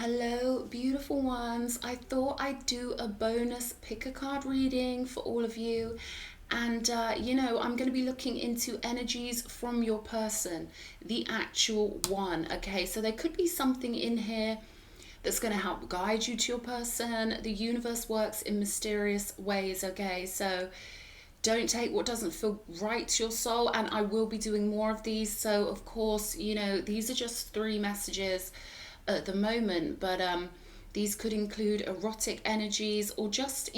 Hello, beautiful ones. I thought I'd do a bonus pick a card reading for all of you. And, I'm going to be looking into energies from your person, the actual one. Okay, so there could be something in here that's going to help guide you to your person. The universe works in mysterious ways. Okay, so don't take what doesn't feel right to your soul, and I will be doing more of these. So of course, these are just three messages at the moment, but these could include erotic energies or just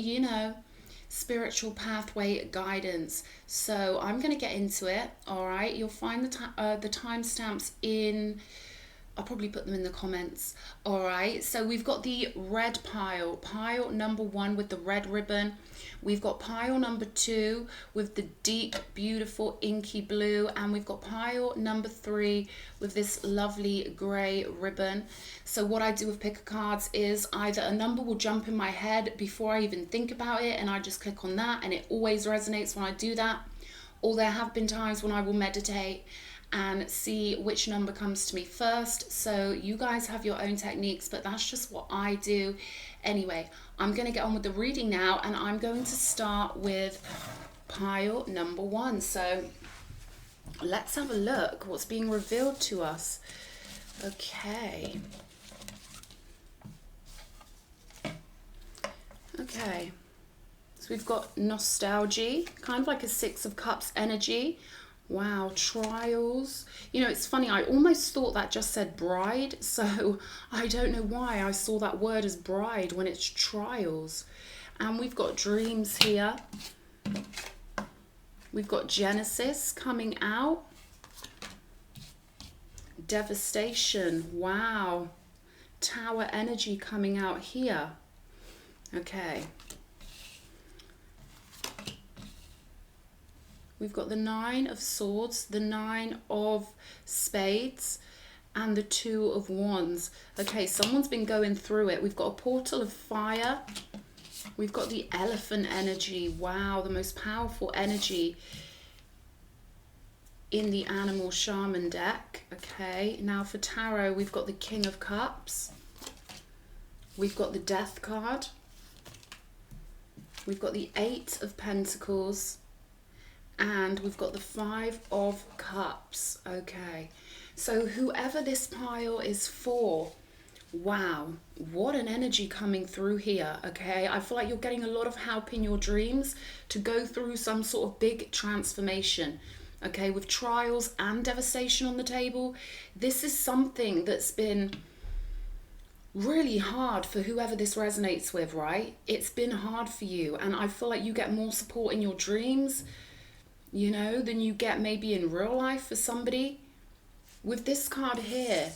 spiritual pathway guidance. So I'm going to get into it. All right, you'll find the timestamps in, I'll probably put them in the comments. All right, so we've got the red pile number 1 with the red ribbon. We've got pile number 2 with the deep, beautiful inky blue. And we've got pile number 3 with this lovely grey ribbon. So what I do with pick a cards is either a number will jump in my head before I even think about it, and I just click on that, and it always resonates when I do that. Or there have been times when I will meditate and see which number comes to me first. So you guys have your own techniques, but that's just what I do. Anyway, I'm going to get on with the reading now, and I'm going to start with pile number 1. So let's have a look what's being revealed to us. Okay, so we've got nostalgia, kind of like a 6 of cups energy. Wow, trials. It's funny, I almost thought that just said bride, so I don't know why I saw that word as bride when it's trials. And we've got dreams here. We've got Genesis coming out. Devastation. Wow. Tower energy coming out here. Okay. We've got the 9 of swords, the 9 of spades, and the 2 of wands. Okay, someone's been going through it. We've got a portal of fire. We've got the elephant energy. Wow, the most powerful energy in the animal shaman deck. Okay, now for tarot, we've got the King of Cups. We've got the Death card. We've got the 8 of Pentacles. And we've got the 5 of Cups. Okay, so whoever this pile is for, wow, what an energy coming through here. Okay, I feel like you're getting a lot of help in your dreams to go through some sort of big transformation. Okay, with trials and devastation on the table, this is something that's been really hard for whoever this resonates with, right? It's been hard for you, and I feel like you get more support in your dreams than you get maybe in real life for somebody. With this card here,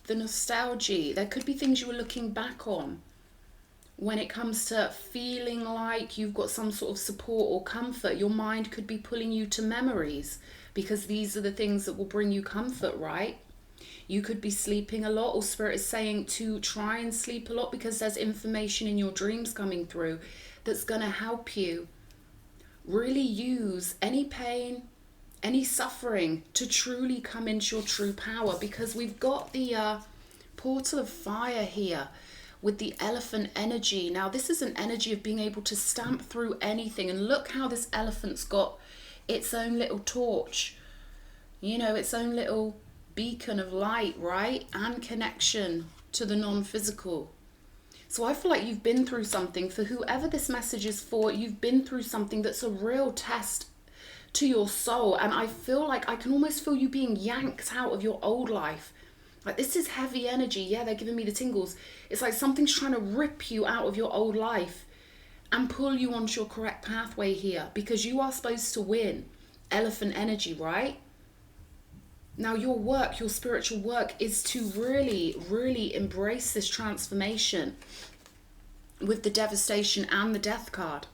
the nostalgia, there could be things you were looking back on when it comes to feeling like you've got some sort of support or comfort. Your mind could be pulling you to memories because these are the things that will bring you comfort, right? You could be sleeping a lot, or Spirit is saying to try and sleep a lot because there's information in your dreams coming through that's going to help you really use any pain, any suffering to truly come into your true power, because we've got the portal of fire here with the elephant energy. Now this is an energy of being able to stamp through anything, and look how this elephant's got its own little torch, its own little beacon of light, right? And connection to the non-physical. So I feel like you've been through something. For whoever this message is for, you've been through something that's a real test to your soul. And I feel like I can almost feel you being yanked out of your old life. Like, this is heavy energy. Yeah, they're giving me the tingles. It's like something's trying to rip you out of your old life and pull you onto your correct pathway here, because you are supposed to win. Elephant energy, right? Now your work, your spiritual work, is to really, really embrace this transformation with the devastation and the death card.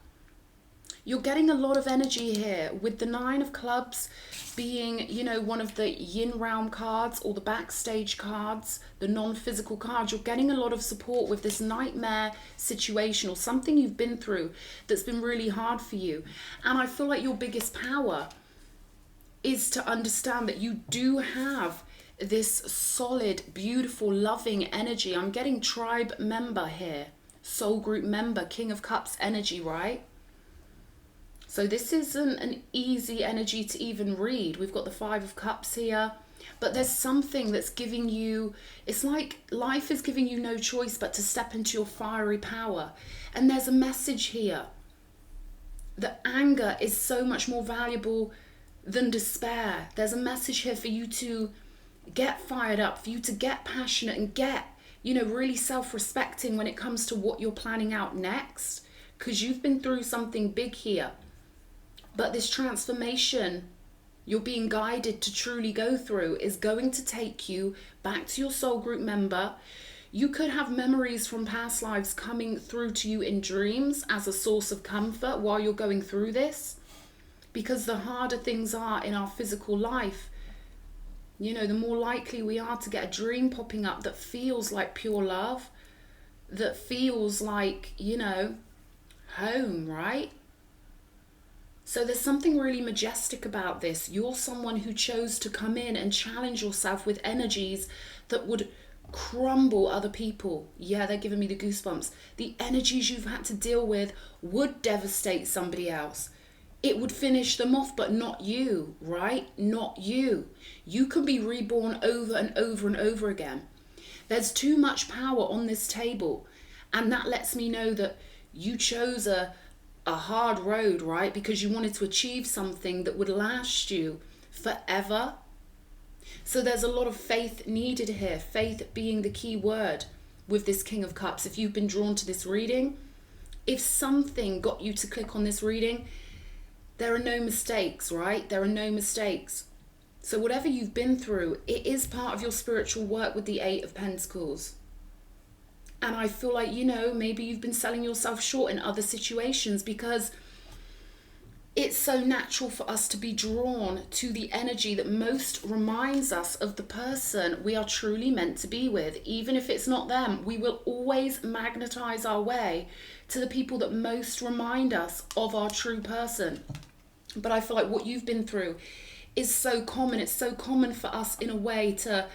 You're getting a lot of energy here with the 9 of clubs being, one of the yin realm cards or the backstage cards, the non-physical cards. You're getting a lot of support with this nightmare situation or something you've been through that's been really hard for you. And I feel like your biggest power is to understand that you do have this solid, beautiful, loving energy. I'm getting tribe member here, soul group member, King of Cups energy, right? So this isn't an easy energy to even read. We've got the Five of Cups here, but there's something that's giving you, it's like life is giving you no choice but to step into your fiery power. And there's a message here that anger is so much more valuable than despair. There's a message here for you to get fired up, for you to get passionate and get, really self-respecting when it comes to what you're planning out next, because you've been through something big here. But this transformation you're being guided to truly go through is going to take you back to your soul group member. You could have memories from past lives coming through to you in dreams as a source of comfort while you're going through this. Because the harder things are in our physical life, the more likely we are to get a dream popping up that feels like pure love, that feels like, home, right? So there's something really majestic about this. You're someone who chose to come in and challenge yourself with energies that would crumble other people. Yeah, they're giving me the goosebumps. The energies you've had to deal with would devastate somebody else. It would finish them off, but not you, right? Not you. You can be reborn over and over and over again. There's too much power on this table. And that lets me know that you chose a hard road, right? Because you wanted to achieve something that would last you forever. So there's a lot of faith needed here. Faith being the key word with this King of Cups. If you've been drawn to this reading, if something got you to click on this reading, there are no mistakes, right? There are no mistakes. So whatever you've been through, it is part of your spiritual work with the Eight of Pentacles. And I feel like, maybe you've been selling yourself short in other situations because it's so natural for us to be drawn to the energy that most reminds us of the person we are truly meant to be with. Even if it's not them, we will always magnetize our way to the people that most remind us of our true person. But I feel like what you've been through is so common. It's so common for us in a way to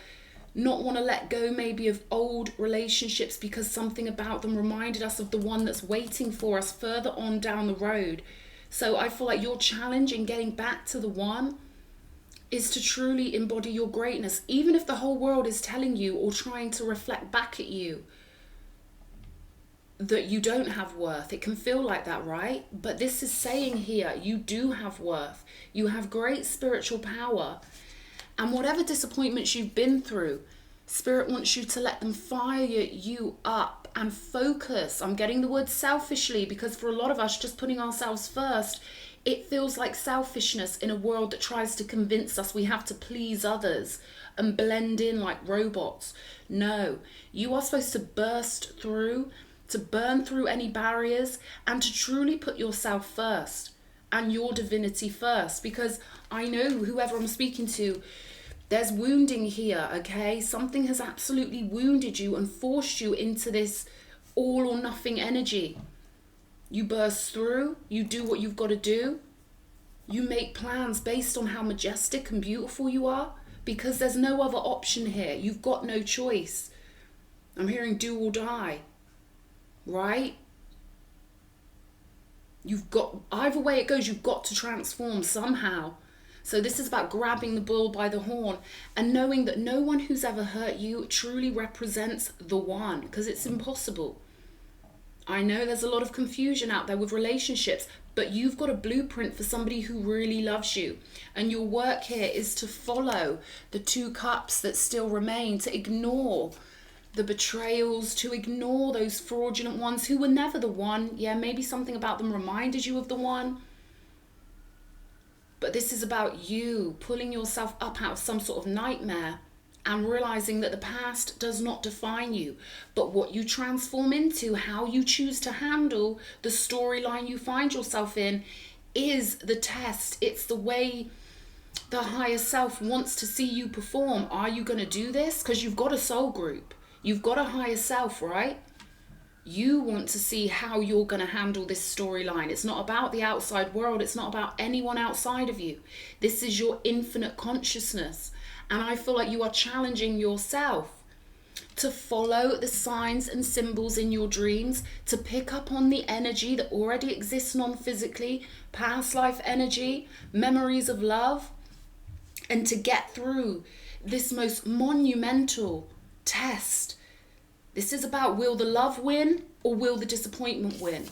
not want to let go maybe of old relationships because something about them reminded us of the one that's waiting for us further on down the road. So I feel like your challenge in getting back to the one is to truly embody your greatness, even if the whole world is telling you or trying to reflect back at you that you don't have worth. It can feel like that, right? But this is saying here, you do have worth. You have great spiritual power. And whatever disappointments you've been through, Spirit wants you to let them fire you up and focus. I'm getting the word selfishly because for a lot of us, just putting ourselves first, it feels like selfishness in a world that tries to convince us we have to please others and blend in like robots. No, you are supposed to burst through, to burn through any barriers and to truly put yourself first and your divinity first, because I know whoever I'm speaking to, there's wounding here, okay? Something has absolutely wounded you and forced you into this all or nothing energy. You burst through, you do what you've got to do. You make plans based on how majestic and beautiful you are, because there's no other option here. You've got no choice. I'm hearing do or die, right? You've got, either way it goes, you've got to transform somehow. So this is about grabbing the bull by the horn and knowing that no one who's ever hurt you truly represents the one, because it's impossible. I know there's a lot of confusion out there with relationships, but you've got a blueprint for somebody who really loves you. And your work here is to follow the two cups that still remain, to ignore the betrayals, to ignore those fraudulent ones who were never the one. Yeah, maybe something about them reminded you of the one. But this is about you pulling yourself up out of some sort of nightmare and realizing that the past does not define you, but what you transform into, how you choose to handle the storyline you find yourself in, is the test. It's the way the higher self wants to see you perform. Are you going to do this? Because you've got a soul group. You've got a higher self, right? You want to see how you're going to handle this storyline. It's not about the outside world. It's not about anyone outside of you. This is your infinite consciousness. And I feel like you are challenging yourself to follow the signs and symbols in your dreams, to pick up on the energy that already exists non-physically, past life energy, memories of love, and to get through this most monumental test. This is about, will the love win or will the disappointment win?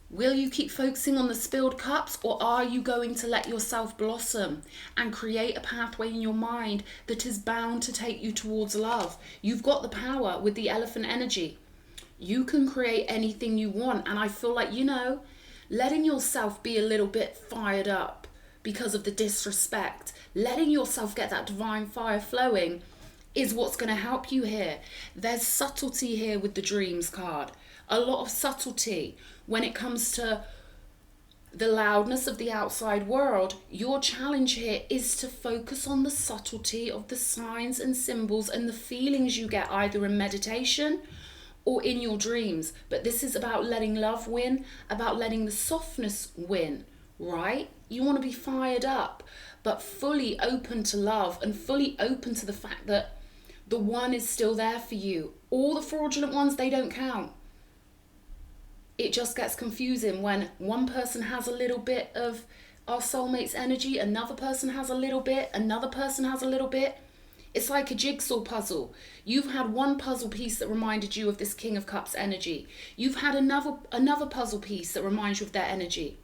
Will you keep focusing on the spilled cups, or are you going to let yourself blossom and create a pathway in your mind that is bound to take you towards love? You've got the power with the elephant energy. You can create anything you want. And I feel like, letting yourself be a little bit fired up because of the disrespect, letting yourself get that divine fire flowing is what's going to help you here. There's subtlety here with the dreams card. A lot of subtlety when it comes to the loudness of the outside world. Your challenge here is to focus on the subtlety of the signs and symbols and the feelings you get either in meditation or in your dreams. But this is about letting love win, about letting the softness win, right? You want to be fired up, but fully open to love and fully open to the fact that the one is still there for you. All the fraudulent ones, they don't count. It just gets confusing when one person has a little bit of our soulmate's energy, another person has a little bit, another person has a little bit. It's like a jigsaw puzzle. You've had one puzzle piece that reminded you of this King of Cups energy. You've had another puzzle piece that reminds you of their energy.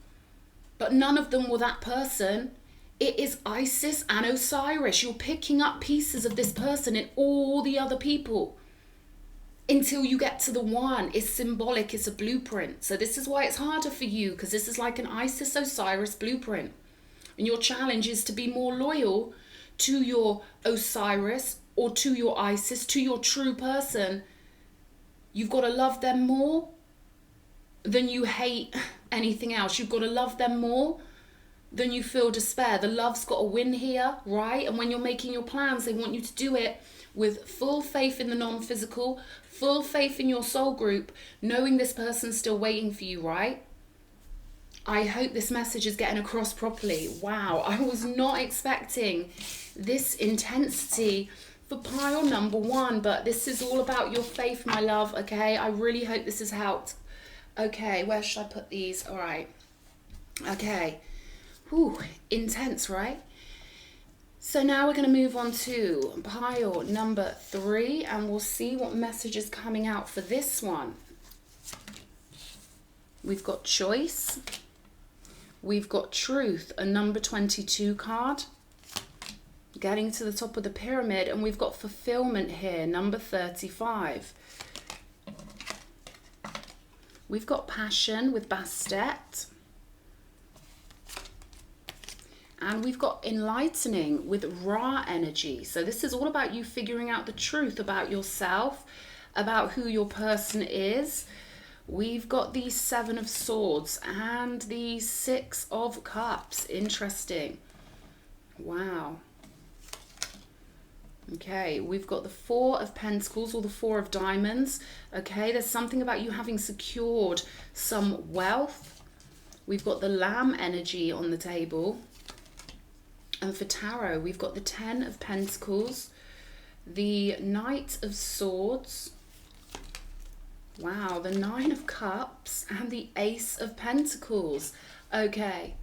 But none of them were that person. It is Isis and Osiris. You're picking up pieces of this person in all the other people until you get to the one. It's symbolic, it's a blueprint. So this is why it's harder for you, because this is like an Isis Osiris blueprint. And your challenge is to be more loyal to your Osiris or to your Isis, to your true person. You've got to love them more than you hate anything else. You've got to love them more than you feel despair. The love's got to win here, right? And when you're making your plans, they want you to do it with full faith in the non-physical, full faith in your soul group, knowing this person's still waiting for you, right? I hope this message is getting across properly. Wow, I was not expecting this intensity for pile number one, but this is all about your faith, my love, okay? I really hope this has helped. Okay, where should I put these? All right. Okay. Whew, intense, right? So now we're going to move on to pile number 3, and we'll see what message is coming out for this one. We've got choice. We've got truth, a number 22 card. Getting to the top of the pyramid, and we've got fulfillment here, number 35. We've got passion with Bastet. And we've got enlightening with Ra energy. So this is all about you figuring out the truth about yourself, about who your person is. We've got the 7 of Swords and the 6 of Cups. Interesting. Wow. Okay, we've got the 4 of Pentacles or the 4 of Diamonds. Okay, there's something about you having secured some wealth. We've got the Lamb energy on the table. And for Tarot, we've got the 10 of Pentacles, the Knight of Swords, wow, the 9 of Cups, and the Ace of Pentacles. Okay,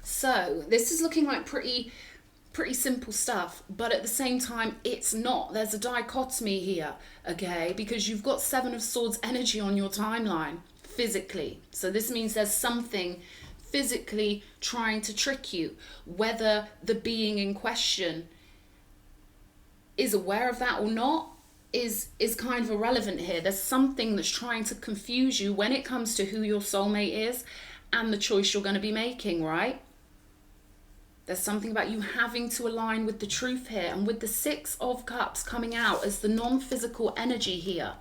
so this is looking like pretty simple stuff, but at the same time, it's not. There's a dichotomy here, okay, because you've got 7 of Swords energy on your timeline, physically. So this means there's something physically trying to trick you. Whether the being in question is aware of that or not is kind of irrelevant here. There's something that's trying to confuse you when it comes to who your soulmate is and the choice you're going to be making, right? There's something about you having to align with the truth here, and with the 6 of Cups coming out as the non-physical energy here.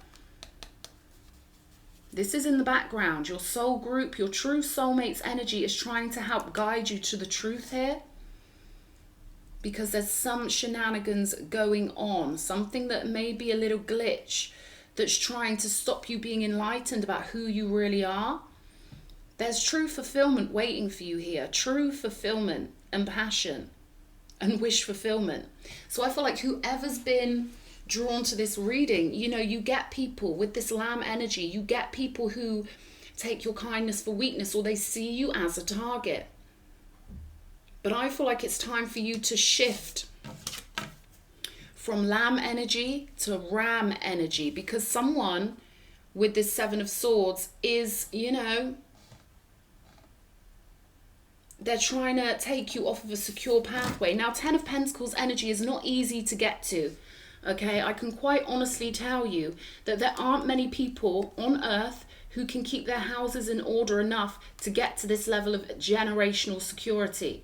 This is in the background. Your soul group, your true soulmate's energy is trying to help guide you to the truth here, because there's some shenanigans going on, something that may be a little glitch that's trying to stop you being enlightened about who you really are. There's true fulfillment waiting for you here, true fulfillment and passion. and wish fulfillment. So I feel like whoever's been drawn to this reading, you know, you get people with this lamb energy, you get people who take your kindness for weakness, or they see you as a target. But I feel like it's time for you to shift from lamb energy to ram energy, because someone with this Seven of Swords is, you know, they're trying to take you off of a secure pathway. Now, Ten of Pentacles energy is not easy to get to. Okay, I can quite honestly tell you that there aren't many people on earth who can keep their houses in order enough to get to this level of generational security.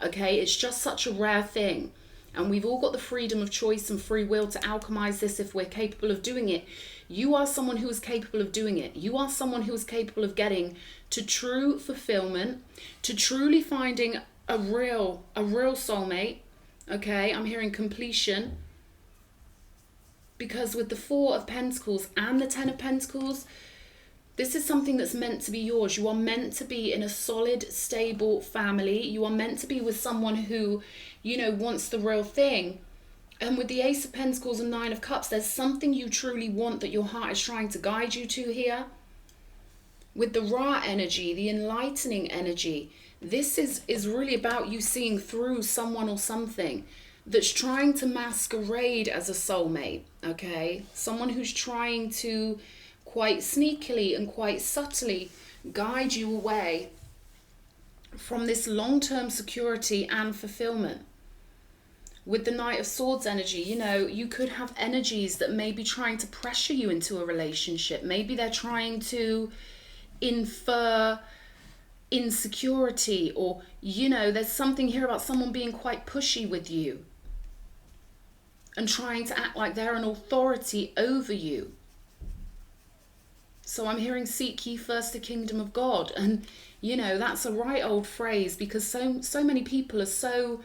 Okay, it's just such a rare thing. And we've all got the freedom of choice and free will to alchemize this if we're capable of doing it. You are someone who is capable of doing it. You are someone who is capable of getting to true fulfillment, to truly finding a real soulmate. Okay, I'm hearing completion. Because with the Four of Pentacles and the Ten of Pentacles, this is something that's meant to be yours. You are meant to be in a solid, stable family. You are meant to be with someone who, you know, wants the real thing. And with the Ace of Pentacles and Nine of Cups, there's something you truly want that your heart is trying to guide you to here. With the Ra energy, the enlightening energy, this is really about you seeing through someone or something that's trying to masquerade as a soulmate, okay? Someone who's trying to quite sneakily and quite subtly guide you away from this long-term security and fulfillment. With the Knight of Swords energy, you know, you could have energies that may be trying to pressure you into a relationship. Maybe they're trying to infer insecurity, or, you know, there's something here about someone being quite pushy with you and trying to act like they're an authority over you. So I'm hearing seek ye first the kingdom of God. And, you know, that's a right old phrase, because so many people are so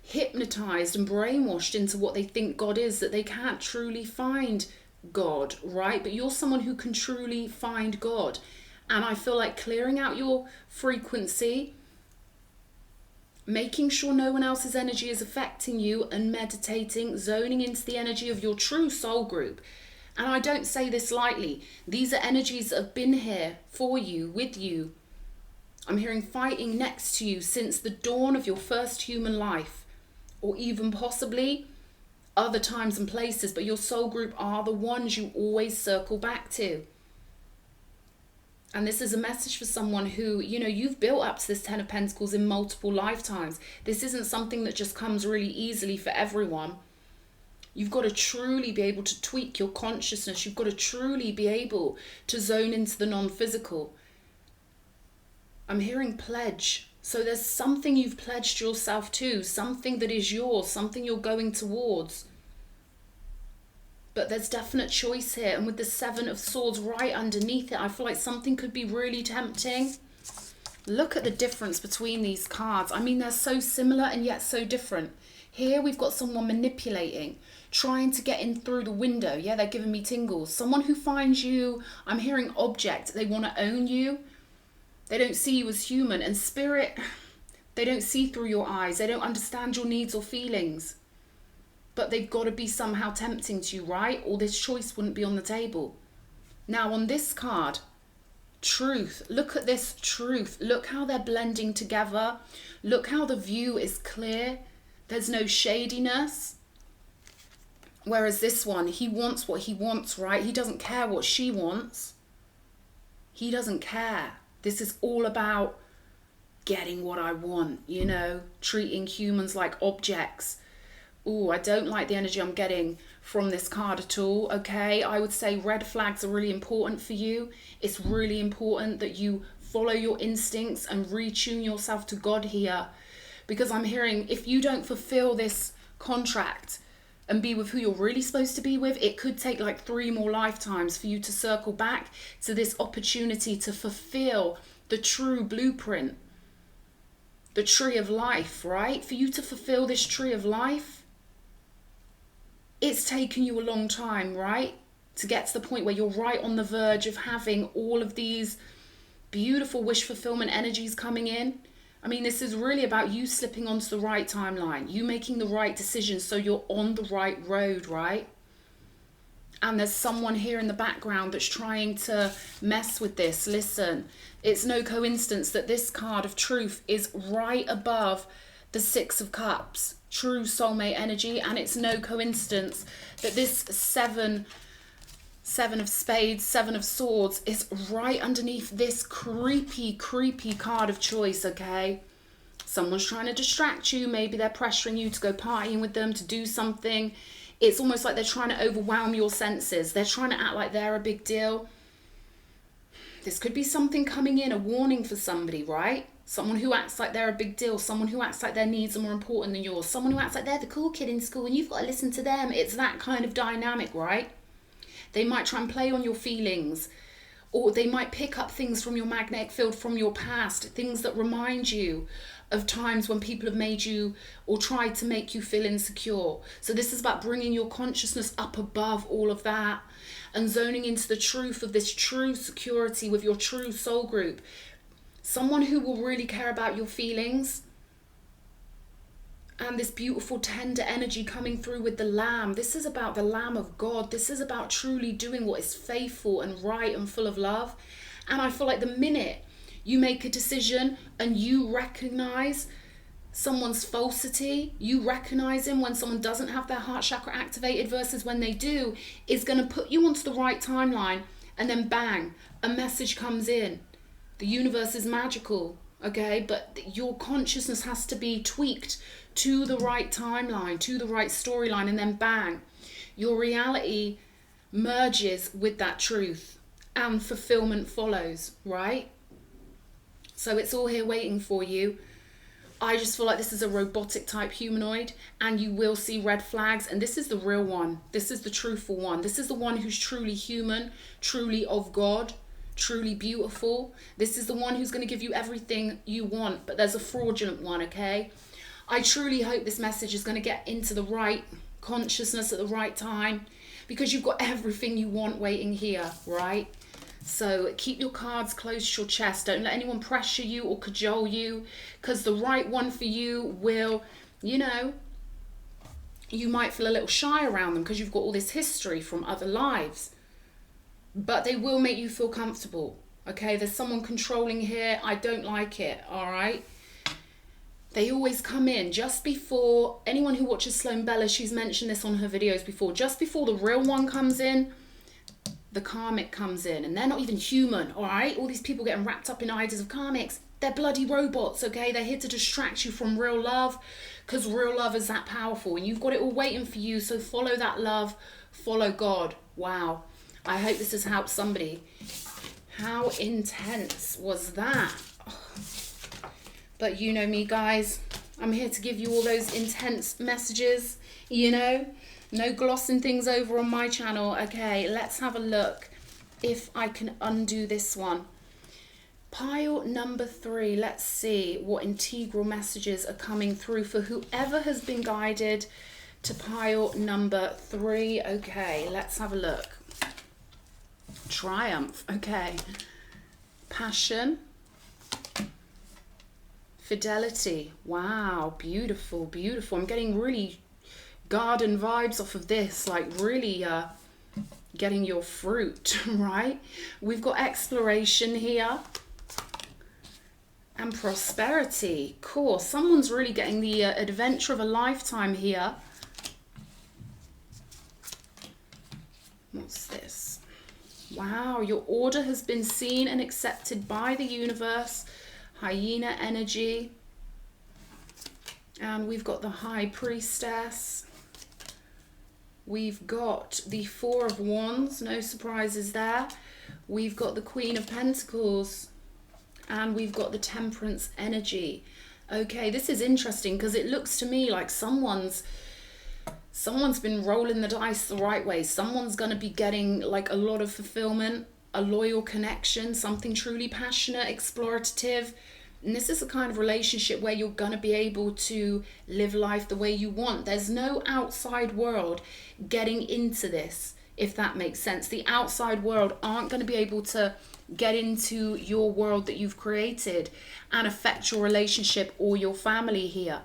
hypnotized and brainwashed into what they think God is that they can't truly find God, right? But you're someone who can truly find God. And I feel like clearing out your frequency, making sure no one else's energy is affecting you, and meditating, zoning into the energy of your true soul group. And I don't say this lightly. These are energies that have been here for you, with you. I'm hearing fighting next to you since the dawn of your first human life, or even possibly other times and places, but your soul group are the ones you always circle back to. And this is a message for someone who, you know, you've built up to this Ten of Pentacles in multiple lifetimes. This isn't something that just comes really easily for everyone. You've got to truly be able to tweak your consciousness. You've got to truly be able to zone into the non-physical. I'm hearing pledge. So there's something you've pledged yourself to, something that is yours, something you're going towards. But there's definite choice here. And with the Seven of Swords right underneath it, I feel like something could be really tempting. Look at the difference between these cards. I mean, they're so similar and yet so different. Here we've got someone manipulating, trying to get in through the window. Yeah, they're giving me tingles. Someone who finds you, I'm hearing object. They want to own you. They don't see you as human. And spirit, they don't see through your eyes. They don't understand your needs or feelings. But they've got to be somehow tempting to you, right? Or this choice wouldn't be on the table. Now on this card, truth. Look at this truth. Look how they're blending together. Look how the view is clear. There's no shadiness. Whereas this one, he wants what he wants, right? He doesn't care what she wants. He doesn't care. This is all about getting what I want, you know, treating humans like objects. Oh, I don't like the energy I'm getting from this card at all, okay? I would say red flags are really important for you. It's really important that you follow your instincts and retune yourself to God here. Because I'm hearing if you don't fulfill this contract and be with who you're really supposed to be with, it could take like 3 more lifetimes for you to circle back to this opportunity to fulfill the true blueprint, the tree of life, right? For you to fulfill this tree of life, it's taken you a long time, right? To get to the point where you're right on the verge of having all of these beautiful wish fulfillment energies coming in. I mean, this is really about you slipping onto the right timeline, you making the right decisions so you're on the right road, right? And there's someone here in the background that's trying to mess with this. Listen, it's no coincidence that this card of truth is right above the Six of Cups, true soulmate energy. And it's no coincidence that this seven of spades, seven of swords is right underneath this creepy card of choice, okay? Someone's trying to distract you. Maybe they're pressuring you to go partying with them, to do something. It's almost like they're trying to overwhelm your senses. They're trying to act like they're a big deal. This could be something coming in, a warning for somebody, right? Someone who acts like they're a big deal. Someone who acts like their needs are more important than yours. Someone who acts like they're the cool kid in school and you've got to listen to them. It's that kind of dynamic, right? They might try and play on your feelings, or they might pick up things from your magnetic field from your past, things that remind you of times when people have made you or tried to make you feel insecure. So this is about bringing your consciousness up above all of that and zoning into the truth of this true security with your true soul group. Someone who will really care about your feelings. And this beautiful tender energy coming through with the Lamb. This is about the Lamb of God. This is about truly doing what is faithful and right and full of love. And I feel like the minute you make a decision and you recognize someone's falsity, you recognize him when someone doesn't have their heart chakra activated versus when they do, is going to put you onto the right timeline. And then bang, a message comes in. The universe is magical, okay? But your consciousness has to be tweaked to the right timeline, to the right storyline, and then bang, your reality merges with that truth and fulfillment follows, right? So it's all here waiting for you. I just feel like this is a robotic type humanoid and you will see red flags, and this is the real one. This is the truthful one. This is the one who's truly human, truly of God, truly beautiful. This is the one who's going to give you everything you want, but there's a fraudulent one, okay? I truly hope this message is going to get into the right consciousness at the right time, because you've got everything you want waiting here, right? So keep your cards close to your chest. Don't let anyone pressure you or cajole you, because the right one for you will, you know, you might feel a little shy around them because you've got all this history from other lives, but they will make you feel comfortable, okay? There's someone controlling here. I don't like it, all right? They always come in just before, anyone who watches Sloan Bella, she's mentioned this on her videos before, just before the real one comes in, the karmic comes in, and they're not even human, all right? All these people getting wrapped up in ideas of karmics, they're bloody robots, okay? They're here to distract you from real love, because real love is that powerful, and you've got it all waiting for you, so follow that love, follow God. Wow. I hope this has helped somebody. How intense was that? But you know me, guys. I'm here to give you all those intense messages, you know? No glossing things over on my channel. Okay, let's have a look if I can undo this one. Pile number 3. Let's see what integral messages are coming through for whoever has been guided to pile number 3. Okay, let's have a look. Triumph. Okay. Passion. Fidelity. Wow, beautiful, beautiful. I'm getting really garden vibes off of this, like really getting your fruit, right? We've got exploration here and prosperity. Cool. Someone's really getting the adventure of a lifetime here. What's this? Wow, your order has been seen and accepted by the universe. Hyena energy. And we've got the High Priestess. We've got the Four of Wands, no surprises there. We've got the Queen of Pentacles. And we've got the Temperance energy. Okay, this is interesting because it looks to me like someone's been rolling the dice the right way. Someone's going to be getting like a lot of fulfillment, a loyal connection, something truly passionate, explorative. And this is the kind of relationship where you're going to be able to live life the way you want. There's no outside world getting into this. if that makes sense. The outside world aren't going to be able to get into your world that you've created and affect your relationship or your family here.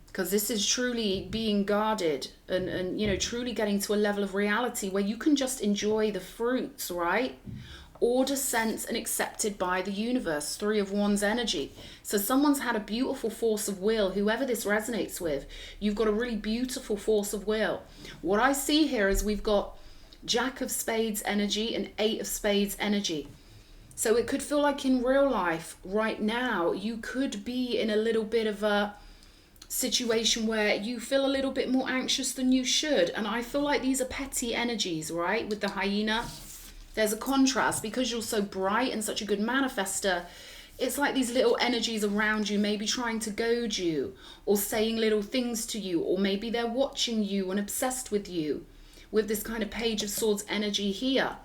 Because this is truly being guarded and, you know, truly getting to a level of reality where you can just enjoy the fruits, right? Order, sensed, and accepted by the universe. 3 of Wands energy. So someone's had a beautiful force of will. Whoever this resonates with, you've got a really beautiful force of will. What I see here is we've got Jack of Spades energy and 8 of Spades energy. So it could feel like in real life right now, you could be in a little bit of a situation where you feel a little bit more anxious than you should. And I feel like these are petty energies, right? With the hyena, there's a contrast because you're so bright and such a good manifester. It's like these little energies around you maybe trying to goad you or saying little things to you, or maybe they're watching you and obsessed with you with this kind of Page of Swords energy here.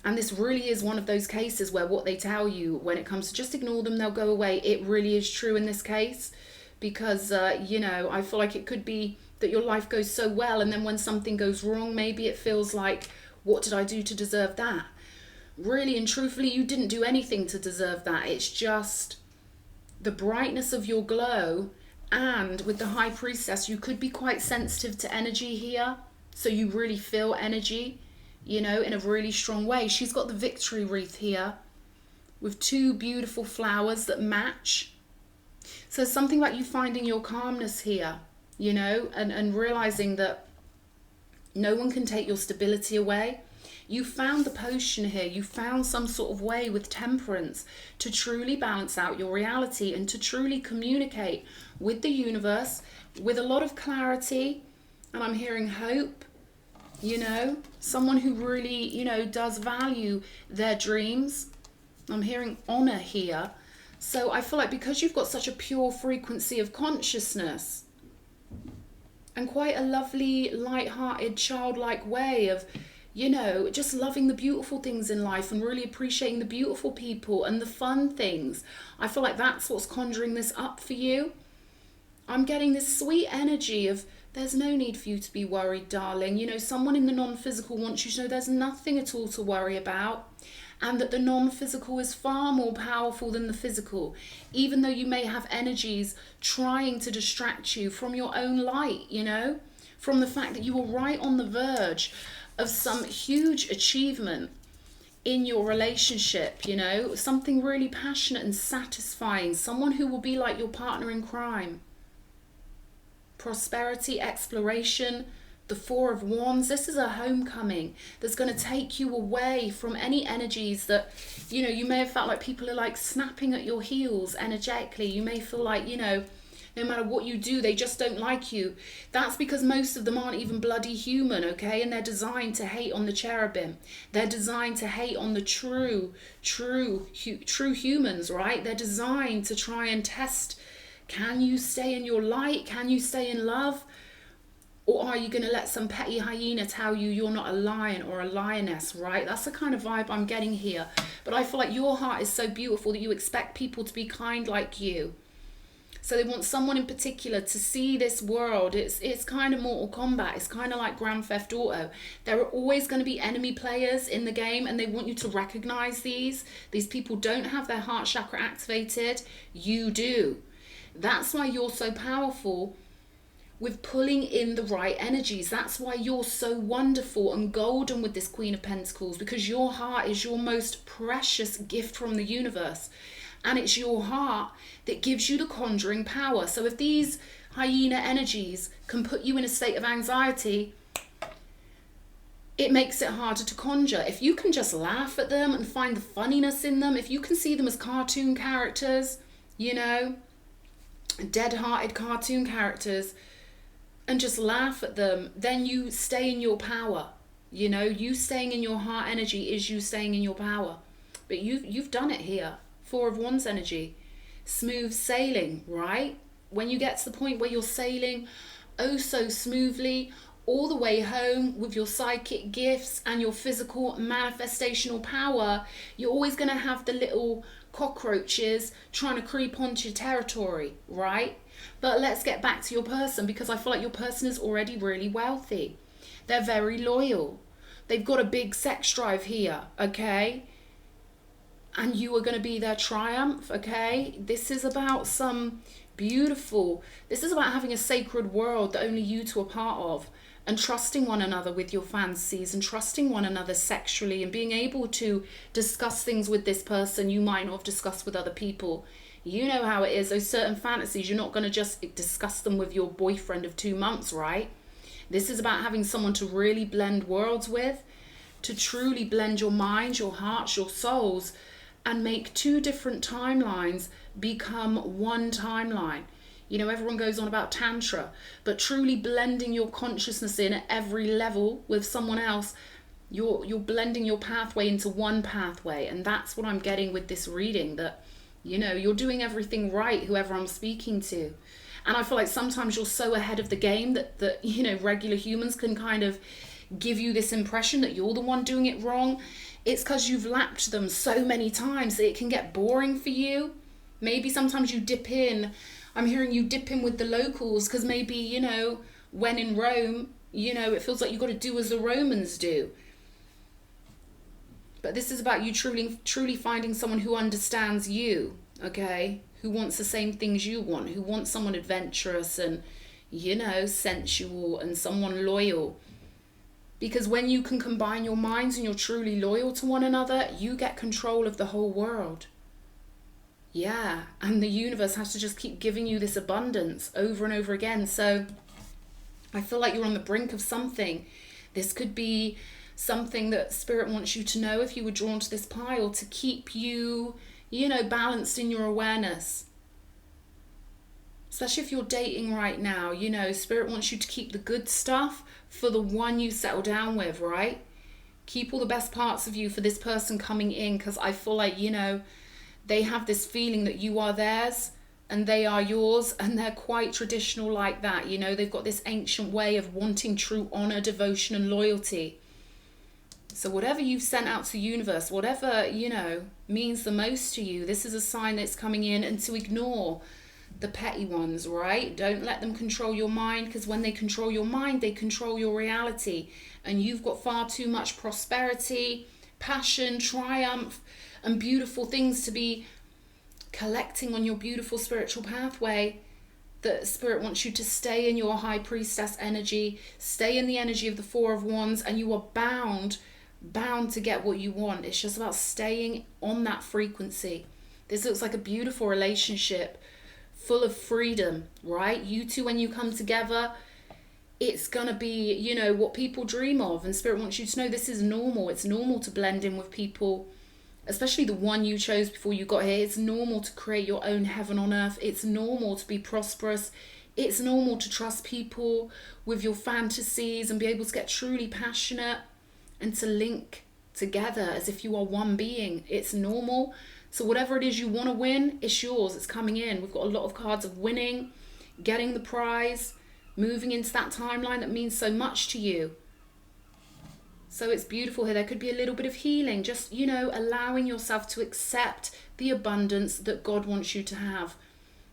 And this really is one of those cases where what they tell you when it comes to just ignore them, they'll go away. It really is true in this case because, you know, I feel like it could be that your life goes so well, and then when something goes wrong, maybe it feels like, what did I do to deserve that? Really and truthfully, you didn't do anything to deserve that. It's just the brightness of your glow. And with the High Priestess, you could be quite sensitive to energy here. So you really feel energy, you know, in a really strong way. She's got the victory wreath here with 2 beautiful flowers that match. So something about you finding your calmness here, you know, and realizing that no one can take your stability away. You found the potion here. You found some sort of way with temperance to truly balance out your reality and to truly communicate with the universe with a lot of clarity. And I'm hearing hope. You know, someone who really, you know, does value their dreams. I'm hearing honor here. So I feel like because you've got such a pure frequency of consciousness and quite a lovely, light-hearted, childlike way of, you know, just loving the beautiful things in life and really appreciating the beautiful people and the fun things, I feel like that's what's conjuring this up for you. I'm getting this sweet energy of, there's no need for you to be worried, darling. You know, someone in the non-physical wants you to know there's nothing at all to worry about, and that the non-physical is far more powerful than the physical, even though you may have energies trying to distract you from your own light, you know, from the fact that you were right on the verge of some huge achievement in your relationship, you know, something really passionate and satisfying, someone who will be like your partner in crime. Prosperity, exploration, the 4 of Wands. This is a homecoming that's going to take you away from any energies that, you know, you may have felt like people are like snapping at your heels energetically. You may feel like, you know, no matter what you do, they just don't like you. That's because most of them aren't even bloody human, okay? And they're designed to hate on the cherubim. They're designed to hate on the true humans, right? They're designed to try and test, can you stay in your light? Can you stay in love? Or are you going to let some petty hyena tell you you're not a lion or a lioness, right? That's the kind of vibe I'm getting here. But I feel like your heart is so beautiful that you expect people to be kind like you. So they want someone in particular to see this world. It's kind of Mortal Kombat. It's kind of like Grand Theft Auto. There are always going to be enemy players in the game, and they want you to recognize these. These people don't have their heart chakra activated. You do. That's why you're so powerful with pulling in the right energies. That's why you're so wonderful and golden with this Queen of Pentacles, because your heart is your most precious gift from the universe. And it's your heart that gives you the conjuring power. So if these hyena energies can put you in a state of anxiety, it makes it harder to conjure. If you can just laugh at them and find the funniness in them, if you can see them as cartoon characters, you know, dead-hearted cartoon characters, and just laugh at them, then you stay in your power. You know, you staying in your heart energy is you staying in your power. But you've done it here. 4 of Wands energy. Smooth sailing, right? When you get to the point where you're sailing oh so smoothly all the way home with your psychic gifts and your physical manifestational power, you're always going to have the little cockroaches trying to creep onto your territory, right? But let's get back to your person, because I feel like your person is already really wealthy. They're very loyal. They've got a big sex drive here, okay? And you are going to be their triumph, okay? This is about this is about having a sacred world that only you two are part of, and trusting one another with your fantasies, and trusting one another sexually, and being able to discuss things with this person you might not have discussed with other people. You know how it is, those certain fantasies, you're not going to just discuss them with your boyfriend of 2 months, right? This is about having someone to really blend worlds with, to truly blend your minds, your hearts, your souls, and make 2 different timelines become one timeline. You know, everyone goes on about tantra, but truly blending your consciousness in at every level with someone else, you're blending your pathway into one pathway. And that's what I'm getting with this reading, that, you know, you're doing everything right, whoever I'm speaking to. And I feel like sometimes you're so ahead of the game that you know, regular humans can kind of give you this impression that you're the one doing it wrong. It's because you've lapped them so many times that it can get boring for you. Maybe sometimes you dip in. I'm hearing you dip in with the locals because maybe, you know, when in Rome, you know, it feels like you've got to do as the Romans do. But this is about you truly finding someone who understands you, okay? Who wants the same things you want, who wants someone adventurous and, you know, sensual, and someone loyal. Because when you can combine your minds and you're truly loyal to one another, you get control of the whole world. Yeah, and the universe has to just keep giving you this abundance over and over again. So I feel like you're on the brink of something. This could be something that Spirit wants you to know if you were drawn to this pile, to keep you, you know, balanced in your awareness. Especially if you're dating right now, you know, Spirit wants you to keep the good stuff for the one you settle down with, right? Keep all the best parts of you for this person coming in, because I feel like, you know, they have this feeling that you are theirs and they are yours, and they're quite traditional like that. You know, they've got this ancient way of wanting true honor, devotion, and loyalty. So whatever you've sent out to the universe, whatever, you know, means the most to you, this is a sign that's coming in, and to ignore the petty ones, right? Don't let them control your mind, because when they control your mind, they control your reality. And you've got far too much prosperity, passion, triumph, and beautiful things to be collecting on your beautiful spiritual pathway, that Spirit wants you to stay in your high priestess energy, stay in the energy of the Four of Wands, and you are bound to get what you want. It's just about staying on that frequency. This looks like a beautiful relationship full of freedom, right? You two, when you come together, it's gonna be, you know, what people dream of. And Spirit wants you to know this is normal. It's normal to blend in with people, especially the one you chose before you got here. It's normal to create your own heaven on earth. It's normal to be prosperous. It's normal to trust people with your fantasies and be able to get truly passionate and to link together as if you are one being. It's normal. So whatever it is you want to win, it's yours. It's coming in. We've got a lot of cards of winning, getting the prize, moving into that timeline that means so much to you. So it's beautiful here. There could be a little bit of healing, just, you know, allowing yourself to accept the abundance that God wants you to have.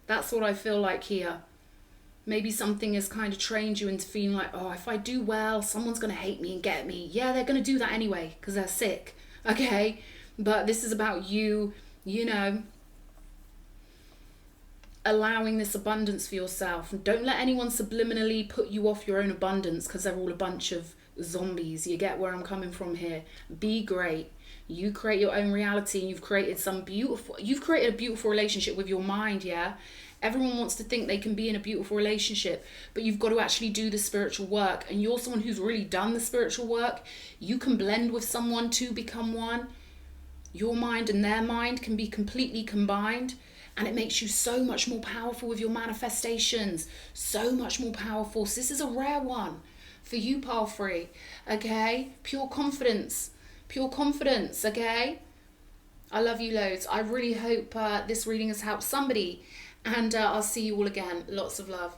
That's what I feel like here. Maybe something has kind of trained you into feeling like, oh, if I do well, someone's going to hate me and get me. Yeah, they're going to do that anyway because they're sick. Okay? But this is about you, you know, allowing this abundance for yourself. And don't let anyone subliminally put you off your own abundance because they're all a bunch of zombies. You get where I'm coming from here. Be great. You create your own reality, and you've created a beautiful relationship with your mind. Yeah, everyone wants to think they can be in a beautiful relationship, but you've got to actually do the spiritual work, and you're someone who's really done the spiritual work. You can blend with someone to become one. Your mind and their mind can be completely combined, and it makes you so much more powerful with your manifestations, so much more powerful. So this is a rare one for you, Pile 3, okay? Pure confidence, okay? I love you loads. I really hope this reading has helped somebody, and I'll see you all again. Lots of love.